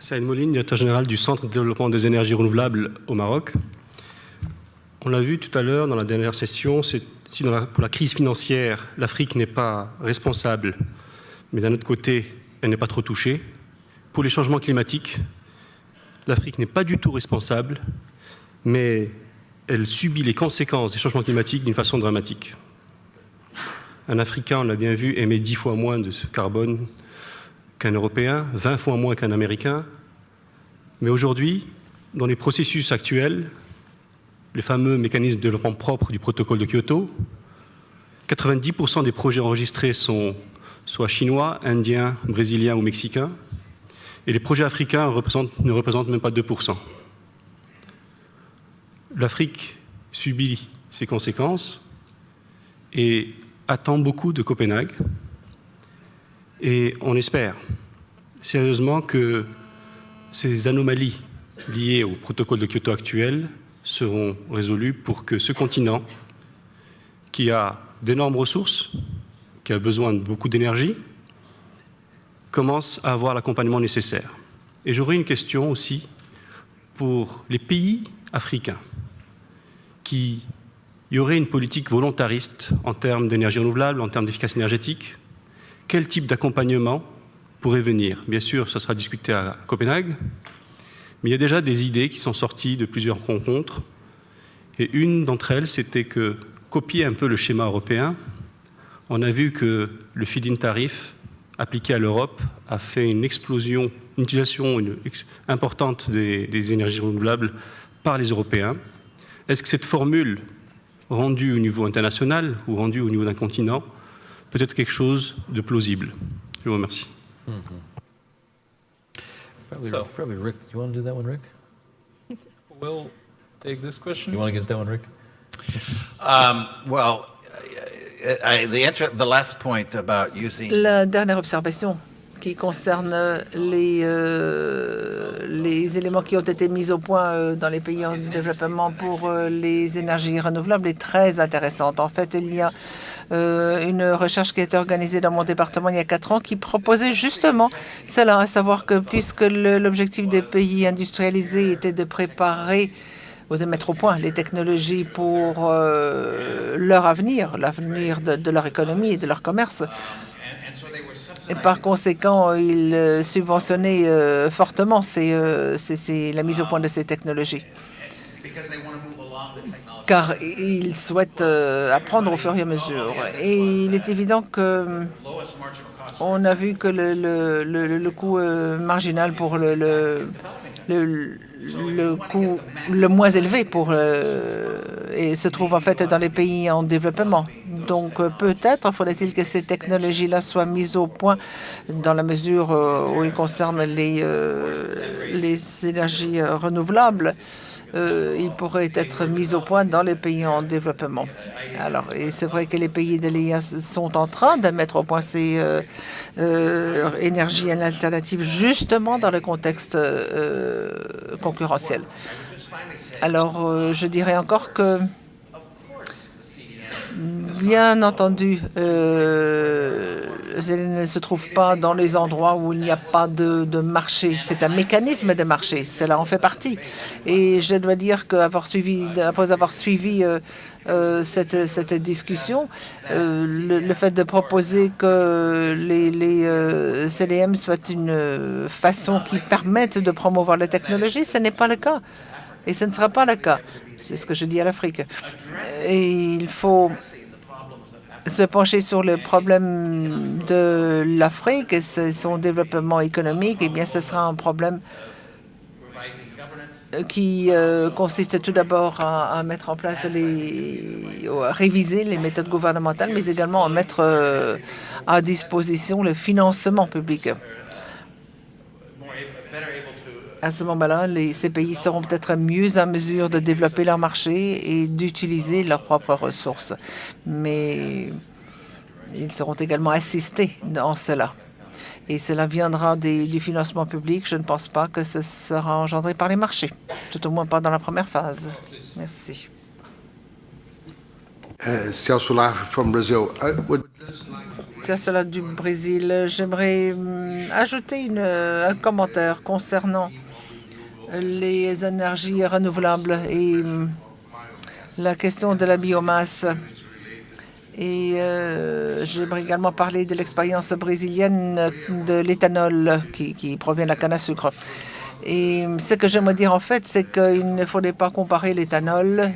Saïd Moline, directeur général du Centre de développement des énergies renouvelables au Maroc. On l'a vu tout à l'heure dans la dernière session, si pour la crise financière, l'Afrique n'est pas responsable, mais d'un autre côté, elle n'est pas trop touchée. Pour les changements climatiques, l'Afrique n'est pas du tout responsable, mais elle subit les conséquences des changements climatiques d'une façon dramatique. Un Africain, on l'a bien vu, émet 10 fois moins de carbone qu'un Européen, 20 fois moins qu'un Américain. Mais aujourd'hui, dans les processus actuels, les fameux mécanismes de développement propre du protocole de Kyoto, 90% des projets enregistrés sont soit chinois, indiens, brésiliens ou mexicains, et les projets africains ne représentent même pas 2%. L'Afrique subit ces conséquences et attend beaucoup de Copenhague. Et on espère sérieusement que ces anomalies liées au protocole de Kyoto actuel seront résolues pour que ce continent, qui a d'énormes ressources, qui a besoin de beaucoup d'énergie, commence à avoir l'accompagnement nécessaire. Et j'aurais une question aussi pour les pays africains qui y auraient une politique volontariste en termes d'énergie renouvelable, en termes d'efficacité énergétique. Quel type d'accompagnement pourrait venir? Bien sûr, ça sera discuté à Copenhague, mais il y a déjà des idées qui sont sorties de plusieurs rencontres. Et une d'entre elles, c'était que, copier un peu le schéma européen, on a vu que le feed-in tarif appliqué à l'Europe a fait une explosion, une utilisation importante des énergies renouvelables par les Européens. Est-ce que cette formule, rendue au niveau international ou rendue au niveau d'un continent, peut être quelque chose de plausible? Je vous remercie. Probably Rick. You want to do that one, Rick? We'll take this question. You want to get that one, Rick? The last point about using. La dernière observation qui concerne les éléments qui ont été mis au point dans les pays en développement pour les énergies renouvelables est très intéressante. En fait, il y a une recherche qui a été organisée dans mon département il y a 4 ans qui proposait justement cela, à savoir que puisque l'objectif des pays industrialisés était de préparer ou de mettre au point les technologies pour leur avenir, l'avenir de leur économie et de leur commerce. Et par conséquent, ils subventionnaient fortement la mise au point de ces technologies. Car ils souhaitent apprendre au fur et à mesure. Et il est évident que on a vu que le coût marginal pour le coût le moins élevé et se trouve en fait dans les pays en développement. Donc peut-être faudrait-il que ces technologies-là soient mises au point dans la mesure où ils concernent les énergies renouvelables. Il pourrait être mis au point dans les pays en développement. Alors, et c'est vrai que les pays de l'EIA sont en train de mettre au point ces énergies alternatives justement dans le contexte concurrentiel. Alors, je dirais encore que, bien entendu, elle ne se trouve pas dans les endroits où il n'y a pas de marché. C'est un mécanisme de marché. Cela en fait partie. Et je dois dire qu'après avoir suivi cette discussion, le fait de proposer que les CDM soient une façon qui permette de promouvoir la technologie, ce n'est pas le cas. Et ce ne sera pas le cas. C'est ce que je dis à l'Afrique. Et il faut se pencher sur le problème de l'Afrique et son développement économique. Eh bien, ce sera un problème qui consiste tout d'abord à mettre en place à réviser les méthodes gouvernementales, mais également à mettre à disposition le financement public. À ce moment-là, ces pays seront peut-être mieux en mesure de développer leur marché et d'utiliser leurs propres ressources. Mais ils seront également assistés dans cela. Et cela viendra du financement public. Je ne pense pas que ce sera engendré par les marchés, tout au moins pas dans la première phase. Merci. Celso Laffer from Brazil. à cela du Brésil. J'aimerais ajouter un commentaire concernant les énergies renouvelables et la question de la biomasse. Et j'aimerais également parler de l'expérience brésilienne de l'éthanol qui provient de la canne à sucre. Et ce que j'aimerais dire en fait, c'est qu'il ne faudrait pas comparer l'éthanol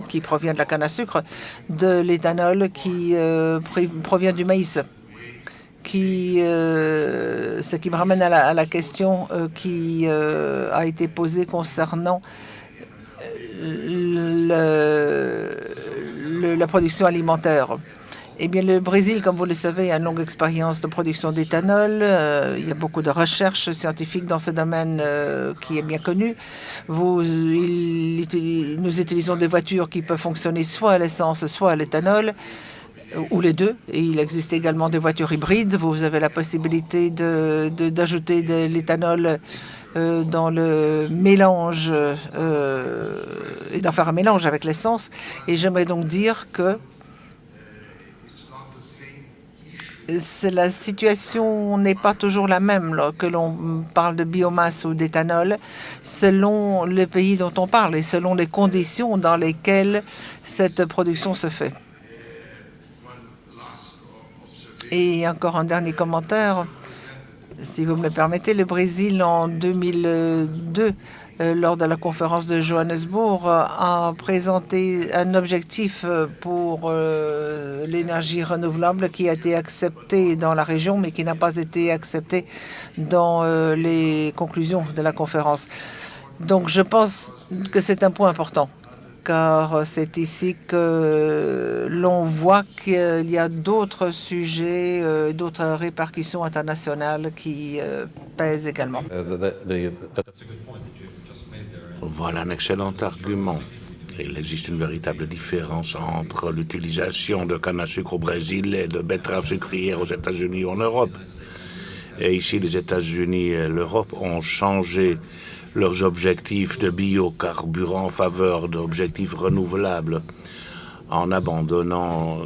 qui provient de la canne à sucre de l'éthanol qui provient du maïs. Ce qui me ramène à la question qui a été posée concernant la production alimentaire. Eh bien, le Brésil, comme vous le savez, a une longue expérience de production d'éthanol. Il y a beaucoup de recherches scientifiques dans ce domaine qui est bien connu. Nous utilisons des voitures qui peuvent fonctionner soit à l'essence, soit à l'éthanol, ou les deux. Et il existe également des voitures hybrides. Vous avez la possibilité d'ajouter de l'éthanol dans le mélange et d'en faire un mélange avec l'essence. Et j'aimerais donc dire que la situation n'est pas toujours la même que l'on parle de biomasse ou d'éthanol selon le pays dont on parle et selon les conditions dans lesquelles cette production se fait. Et encore un dernier commentaire, si vous me le permettez. Le Brésil, en 2002, lors de la conférence de Johannesburg, a présenté un objectif pour l'énergie renouvelable qui a été accepté dans la région, mais qui n'a pas été accepté dans les conclusions de la conférence. Donc, je pense que c'est un point important, car c'est ici que l'on voit qu'il y a d'autres sujets, d'autres répercussions internationales qui pèsent également. Voilà un excellent argument. Il existe une véritable différence entre l'utilisation de canne à sucre au Brésil et de betteraves sucrières aux États-Unis ou en Europe. Et ici, les États-Unis et l'Europe ont changé leurs objectifs de biocarburants en faveur d'objectifs renouvelables, en abandonnant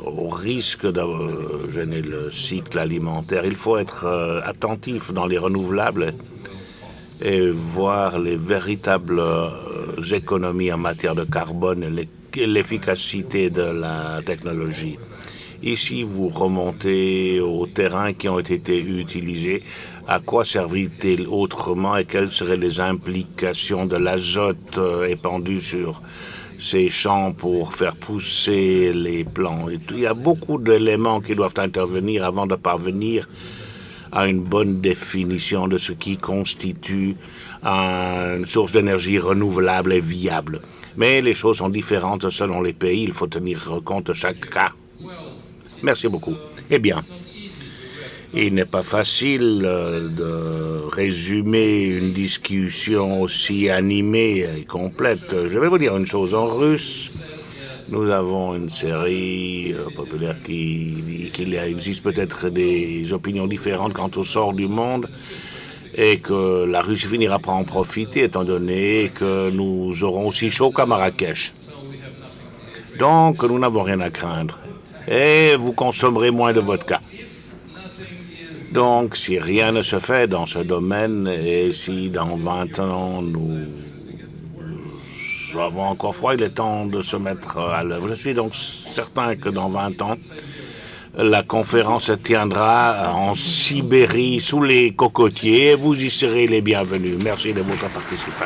au risque de gêner le cycle alimentaire. Il faut être attentif dans les renouvelables et voir les véritables économies en matière de carbone et l'efficacité de la technologie. Ici, vous remontez aux terrains qui ont été utilisés. À quoi servit-il autrement et quelles seraient les implications de l'azote épandu sur ces champs pour faire pousser les plants? Il y a beaucoup d'éléments qui doivent intervenir avant de parvenir à une bonne définition de ce qui constitue une source d'énergie renouvelable et viable. Mais les choses sont différentes selon les pays. Il faut tenir compte de chaque cas. Merci beaucoup. Eh bien, il n'est pas facile de résumer une discussion aussi animée et complète. Je vais vous dire une chose. En russe, nous avons une série populaire qui dit qu'il existe peut-être des opinions différentes quant au sort du monde et que la Russie finira par en profiter étant donné que nous aurons aussi chaud qu'à Marrakech. Donc, nous n'avons rien à craindre. Et vous consommerez moins de vodka. Donc, si rien ne se fait dans ce domaine, et si dans 20 ans, nous avons encore froid, il est temps de se mettre à l'œuvre. Je suis donc certain que dans 20 ans, la conférence se tiendra en Sibérie, sous les cocotiers, et vous y serez les bienvenus. Merci de votre participation.